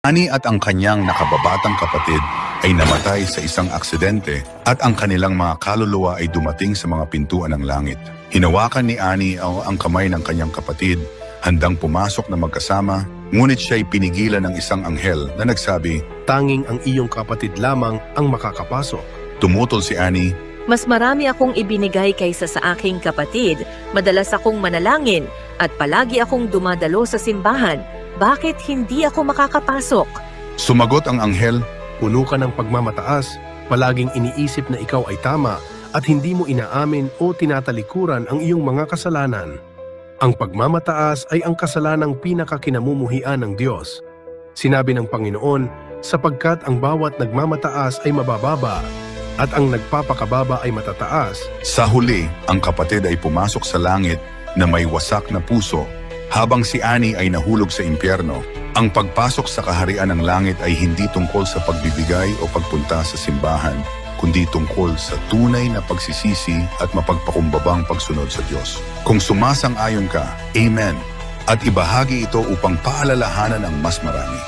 Ani at ang kanyang nakababatang kapatid ay namatay sa isang aksidente at ang kanilang mga kaluluwa ay dumating sa mga pintuan ng langit. Hinawakan ni Ani ang kamay ng kanyang kapatid, handang pumasok na magkasama, ngunit siya ay pinigilan ng isang anghel na nagsabi, "Tanging ang iyong kapatid lamang ang makakapasok." Tumutol si Ani. Mas marami akong ibinigay kaysa sa aking kapatid, madalas akong manalangin at palagi akong dumadalo sa simbahan. Bakit hindi ako makakapasok? Sumagot ang anghel, Puno ka ng pagmamataas, palaging iniisip na ikaw ay tama at hindi mo inaamin o tinatalikuran ang iyong mga kasalanan. Ang pagmamataas ay ang kasalanang pinakakinamumuhian ng Diyos. Sinabi ng Panginoon, sapagkat ang bawat nagmamataas ay mabababa at ang nagpapakababa ay matataas. Sa huli, ang kapatid ay pumasok sa langit na may wasak na puso, habang si Ani ay nahulog sa impyerno. Ang pagpasok sa kaharian ng langit ay hindi tungkol sa pagbibigay o pagpunta sa simbahan, kundi tungkol sa tunay na pagsisisi at mapagpakumbabang pagsunod sa Diyos. Kung sumasang-ayon ka, Amen, at ibahagi ito upang paalalahanan ang mas marami.